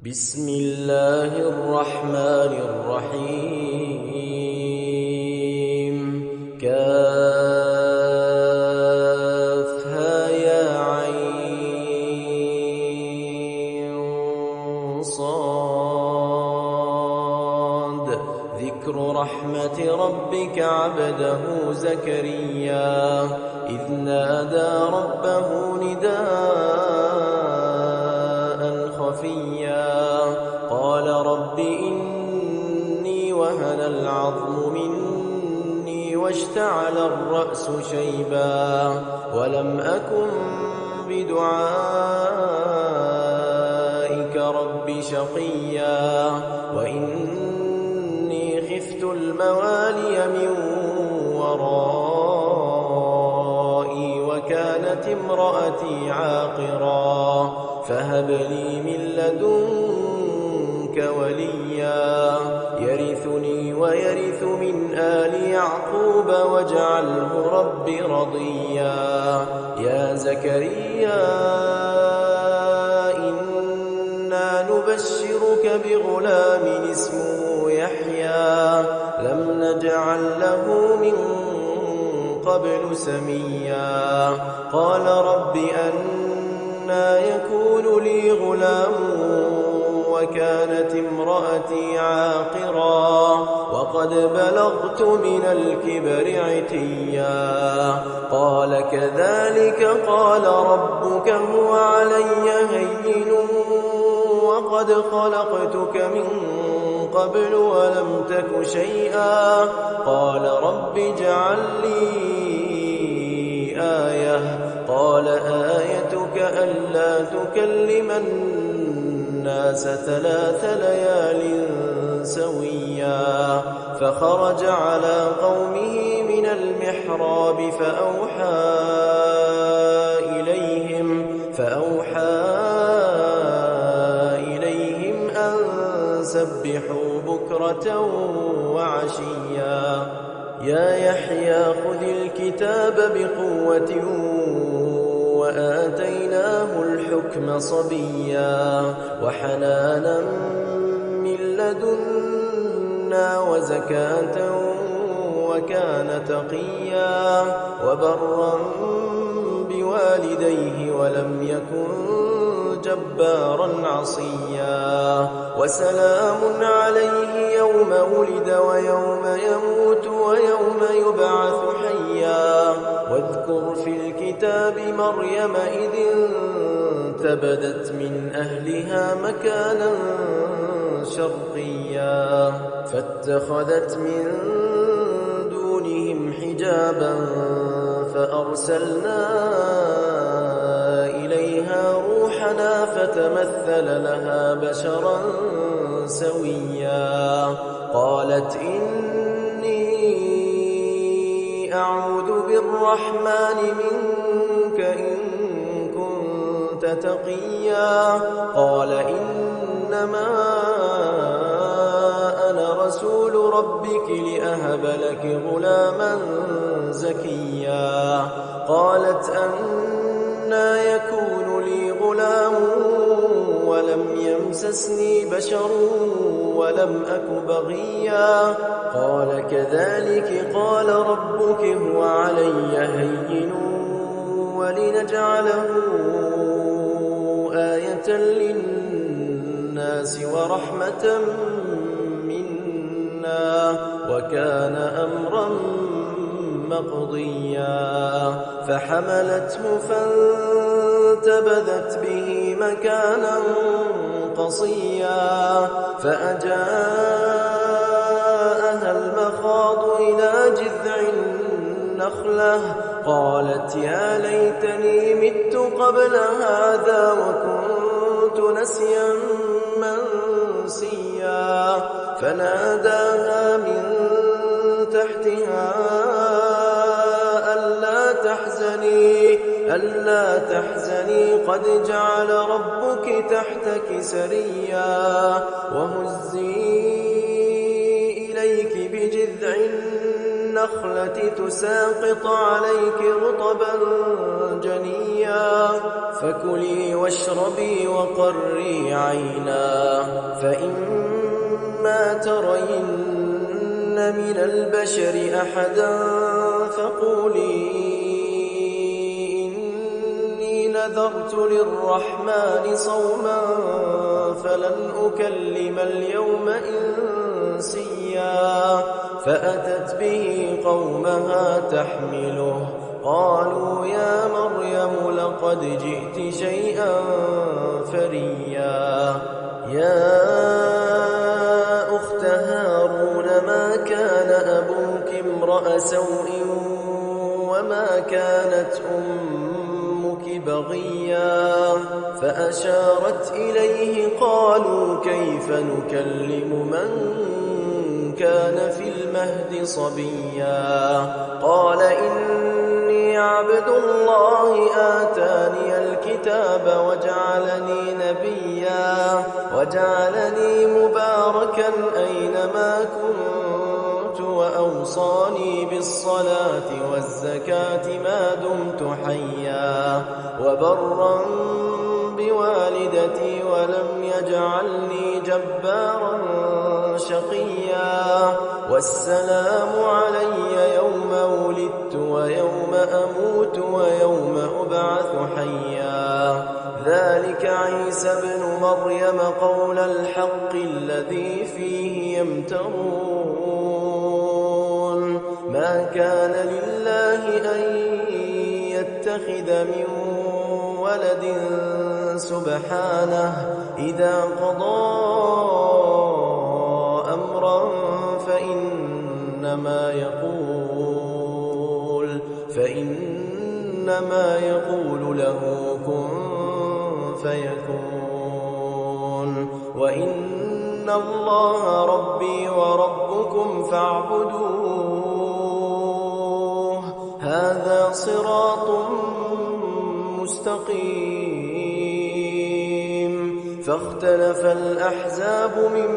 بسم الله الرحمن الرحيم كافها يا عين صاد ذكر رحمة ربك عبده زكريا إذ نادى ربه نداء خفيا قال رب إني وهن العظم مني واشتعل الرأس شيبا ولم أكن بدعائك رب شقيا وإني خفت الموالي من ورائي وكانت امرأتي عاقرا فهب لي من لدنك وليا يرثني ويرث من آل يعقوب واجعله رب رضيا يا زكريا إنا نبشرك بغلام اسمه يحيى لم نجعل له من قبل سميا قال رب أنى يكون لي غلام وكانت امرأتي عاقرا وقد بلغت من الكبر عتيا قال كذلك قال ربك هو علي هين وقد خلقتك من قبل ولم تك شيئا قال رب اجعل لي آية قال آيتك ألا تكلم الناس 3 ليال سويا فخرج على قومه من المحراب فأوحى إليهم أن سبحوا بكرة وعشيا يا يحيى خذ الكتاب بقوة وآتيناه الحكم صبيا وحنانا من لدنا وزكاة وكان تقيا وبرا بوالديه ولم يكن جبارا عصيا وسلام عليه يوم ولد ويوم يموت ويوم يبعث حيا واذكر في الكتاب مريم إذ انتبذت من أهلها مكانا شرقيا فاتخذت من دونهم حجابا فأرسلنا إليها روحنا فتمثل لها بشرا سويا قالت إني أعوذ بالرحمن منك إن كنت تقيا قال إنما أنا رسول ربك لأهب لك غلاما زكيا قالت أنى يكون لي غلام ولم يمسسني بشر ولم أك بغيا قال كذلك قال ربك هو علي هين ولنجعله آية للناس ورحمة منا وكان أمرا مقضيا فحملته فانتبذت به مكانا قصيا فأجاءها المخاض إلى جذع النخلة قالت يا ليتني مت قبل هذا وكنت نسيا منسيا فناداها من تحتها ألا تحزني قد جعل ربك تحتك سريا وهزي إليك بجذع النخلة تساقط عليك رطبا جنيا فكلي واشربي وقري عينا فإما ترين من البشر أحدا فقولي إني نذرت للرحمن صوما فلن أكلم اليوم إنسيا فأتت به قومها تحمله قالوا يا مريم لقد جئت شيئا فريا يا أخت هارون ما كان أبوك امرأ سوء وما كانت أمك بغيا فأشارت إليه قالوا كيف نكلم من كان في المهد صبيا قال إني عبد الله آتاني الكتاب وجعلني مباركا أينما كنت وأوصاني بالصلاة والزكاة ما دمت حيا وبرا بوالدتي ولم يجعلني جبارا شقيا والسلام علي يوم ولدت ويوم أموت ويوم أبعث حيا ذلك عيسى ابن مريم قول الحق الذي فيه يمترون ما كان لله أن يتخذ من ولد سبحانه إذا قضى أمرا فإنما يقول له كن فيكون وإن الله ربي وربكم فاعبدوه هذا صراط مستقيم فاختلف الأحزاب من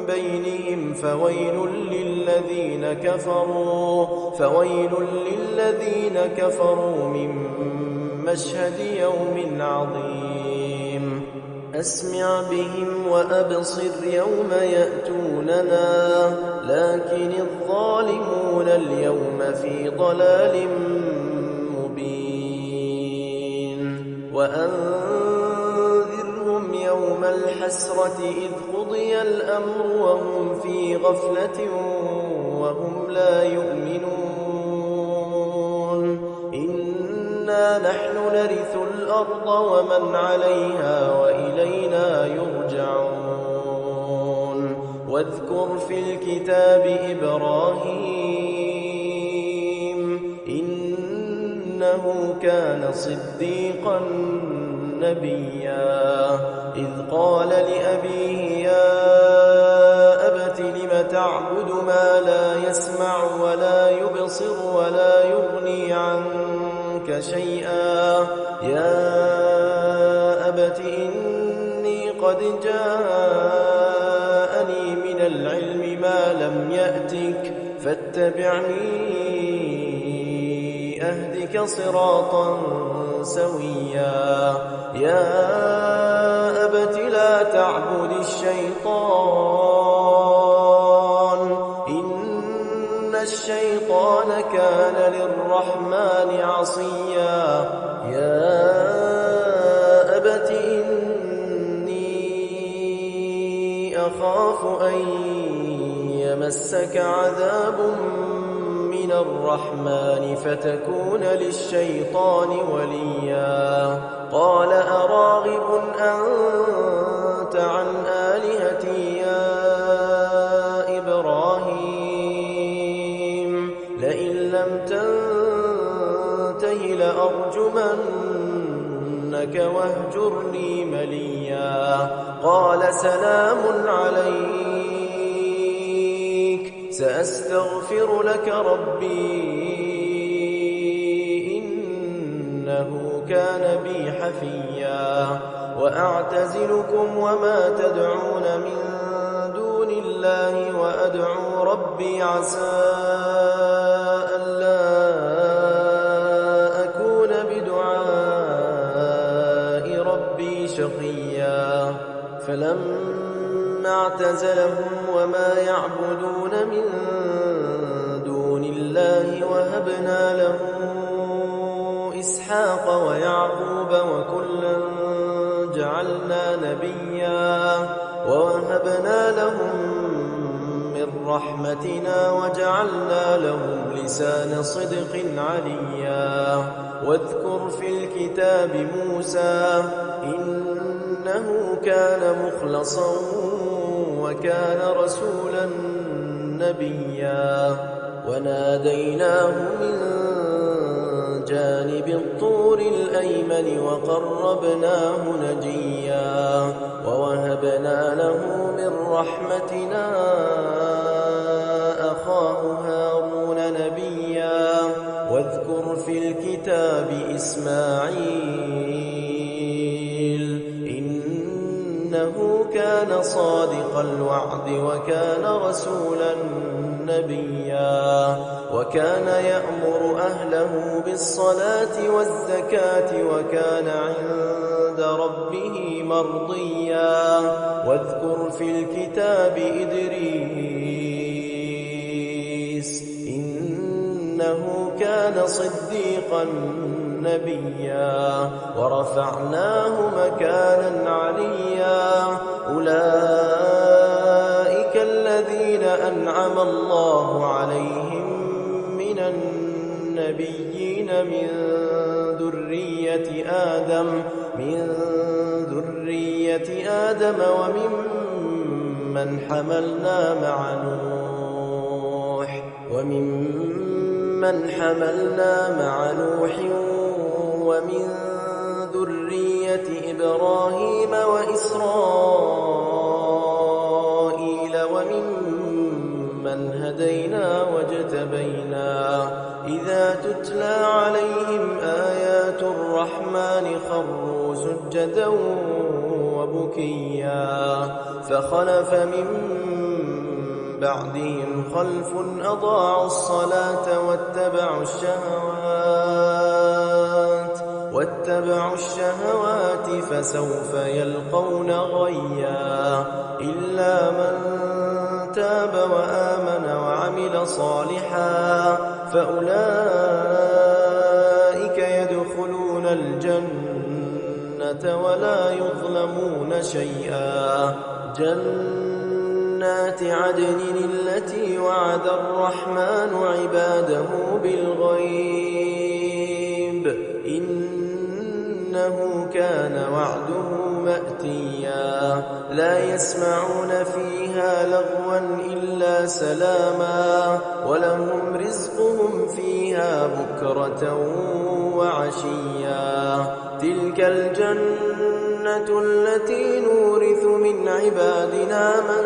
بينهم فويل للذين كفروا من مشهد يوم عظيم أسمع بهم وأبصر يوم يأتوننا لكن الظالمون اليوم في ضلال مبين وأنذرهم يوم الحسرة إذ قضي الأمر وهم في غفلة وهم لا يؤمنون إنا نحن نرث الأرض ومن عليها وإلينا يرجعون واذكر في الكتاب إبراهيم إنه كان صديقا نبيا إذ قال لأبيه يا أبت لم تعبد ما لا يسمع ولا يبصر ولا يغني عنك شيئا يا أبت إني قد جاءني من العلم ما لم يأتك فاتبعني أهدك صراطا سويا يا أبت لا تعبد الشيطان إن الشيطان كان للرحمن عصيا يا أبت إني أخاف أن يمسك عذاب من الرحمن فتكون للشيطان وليا قال أراغب أنت عن آلهتي يا إبراهيم لئن لم تنته لأرجمنك واهجرني مليا قال سلام عليك سأستغفر لك ربي إنه كان بي حفيا وأعتزلكم وما تدعون من دون الله وأدعو ربي عسى ألا أكون بدعاء ربي شقيا فلما ثم اعتزلهم وما يعبدون من دون الله وهبنا له إسحاق ويعقوب وكلا جعلنا نبيا ووهبنا لهم من رحمتنا وجعلنا لهم لسان صدق عليا واذكر في الكتاب موسى إنه كان مخلصا وكان رسولا نبيا وناديناه من جانب الطور الأيمن وقربناه نجيا ووهبنا له من رحمتنا أخاه هارون نبيا واذكر في الكتاب إسماعيل إنه كان صادق الوعد وكان رسولا نبيا وكان يأمر أهله بالصلاة والزكاة وكان عند ربه مرضيا واذكر في الكتاب إدريس إنه كان صديقا نبيا ورفعناه مكانا عليا أولئك الذين أنعم الله عليهم من النبيين من ذرية آدم وممن حملنا مع نوح ومن ذرية إبراهيم وإسرائيل وممن هدينا واجتبينا إذا تتلى عليهم آيات الرحمن خروا سجدا وبكيا فخلف من بعدهم خلف أضاعوا الصلاة واتبعوا الشهوات فسوف يلقون غيا إلا من تاب وآمن وعمل صالحا فأولئك يدخلون الجنة ولا يظلمون شيئا جنات عدن التي وعد الرحمن عباده بالغيب إنه كان وعده مأتيا لا يسمعون فيها لغوا إلا سلاما ولهم رزقهم فيها بكرة وعشيا تلك الجنة التي نورث من عبادنا من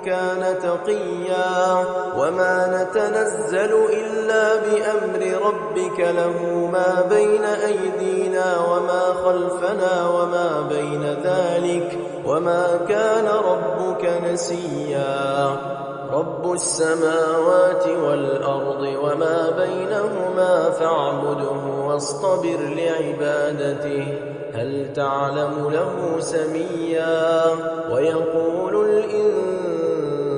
كان تقيا وما نتنزل إلا بأمر ربك له ما بين أيدينا وما خلفنا وما بين ذلك وما كان ربك نسيا رب السماوات والأرض وما بينهما فاعبده واصطبر لعبادته هل تعلم له سميا ويقول الإنسان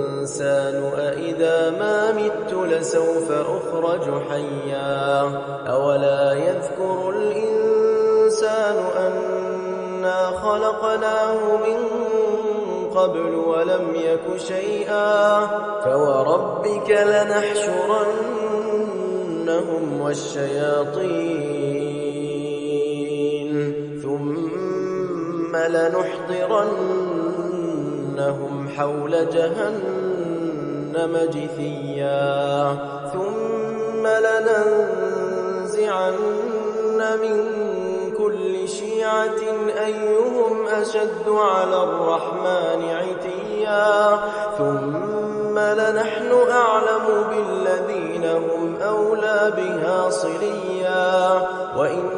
أإذا ما مت لسوف أخرج حيا أولا يذكر الإنسان أنا خلقناه من قبل ولم يك شيئا فوربك لنحشرنهم والشياطين ثم لنحضرنهم حول جهنم جثيا ثم لننزعن من كل شيعة أيهم أشد على الرحمن عتيا ثم لنحن أعلم بالذين هم أولى بها صليا وإن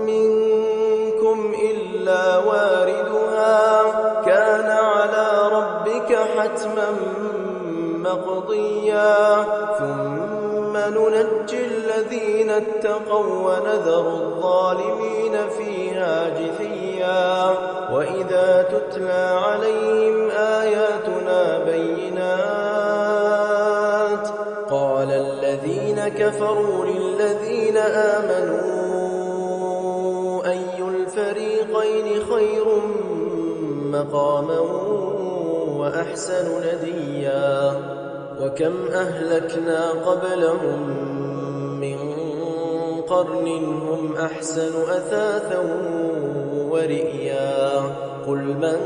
منكم إلا واردها كان على ربك حتما مقضيا ثم إنا ننجي الذين اتقوا ونذر الظالمين فيها جثيا وإذا تتلى عليهم آياتنا بينات قال الذين كفروا للذين آمنوا أي الفريقين خير مقاما وأحسن نديا وكم أهلكنا قبلهم من قرن هم أحسن أثاثا ورئيا قل من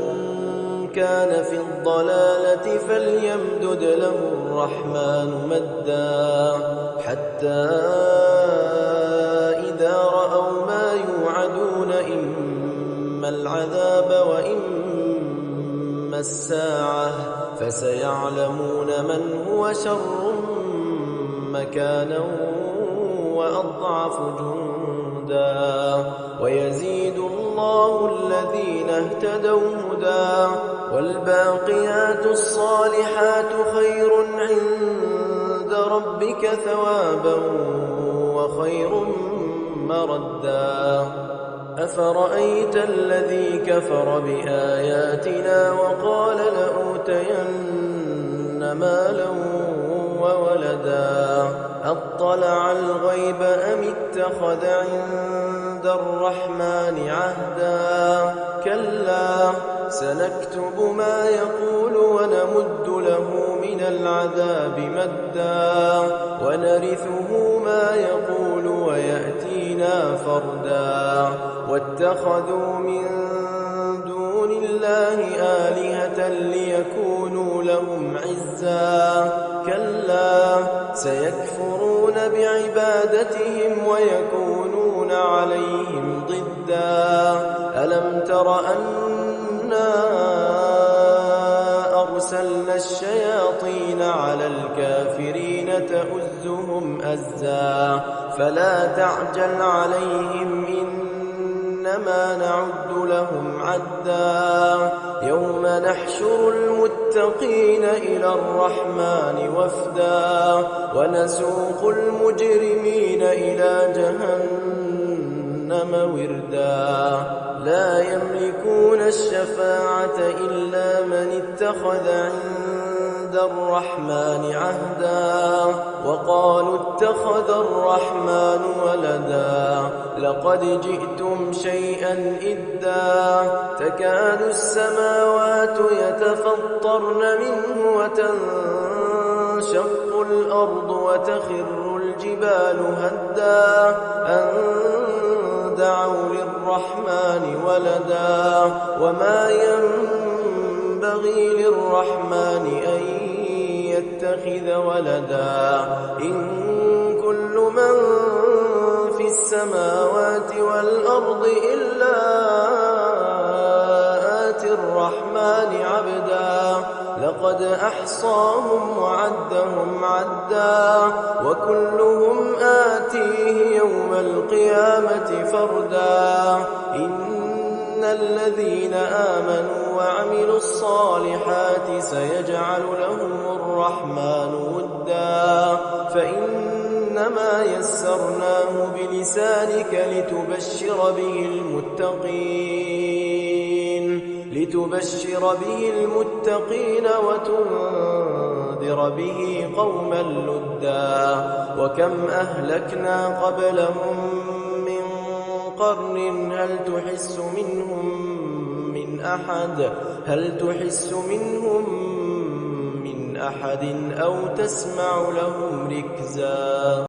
كان في الضلالة فليمدد له الرحمن مدا حتى إذا رأوا ما يوعدون إما العذاب وإما الساعة فسيعلمون من هو شر مكانا وأضعف جندا ويزيد الله الذين اهتدوا هدى والباقيات الصالحات خير عند ربك ثوابا وخير مردا أفرأيت الذي كفر بآياتنا وقال لأوتين مالا وولدا أطلع الغيب أم اتخذ عند الرحمن عهدا كلا سنكتب ما يقول ونمد له من العذاب مدا ونرثه ما يقول ويأتينا فردا واتخذوا من دون الله آلهة ليكونوا لهم عزا كلا سيكفرون بعبادتهم ويكونون عليهم ضدا ألم تر أنا أرسلنا الشياطين على الكافرين تؤزهم أزا فلا تعجل عليهم إنما نعد لهم عدا يوم نحشر المتقين إلى الرحمن وفدا ونسوق المجرمين إلى جهنم وردا لا يملكون الشفاعة إلا من اتخذ عند الرحمن عهدا وقالوا اتخذ الرحمن ولدا لقد جئتم شيئا إدا تكاد السماوات يتفطرن منه وتنشق الأرض وتخر الجبال هدا أن دعوا للرحمن ولدا وما ينبغي للرحمن أن يتخذ ولدا إن كل من في السماوات والأرض إلا آتي الرحمن عبدا لقد أحصاهم وعدهم عدا وكلهم آتيه يوم القيامة فردا إن الذين آمنوا وعملوا الصالحات سيجعل لهم الرحمن ودا فإنما يسرناه بلسانك لتبشر به المتقين وتنذر به قوما لدا وكم أهلكنا قبلهم من قرن هل تحس منهم من أحد أو تسمع لهم ركزا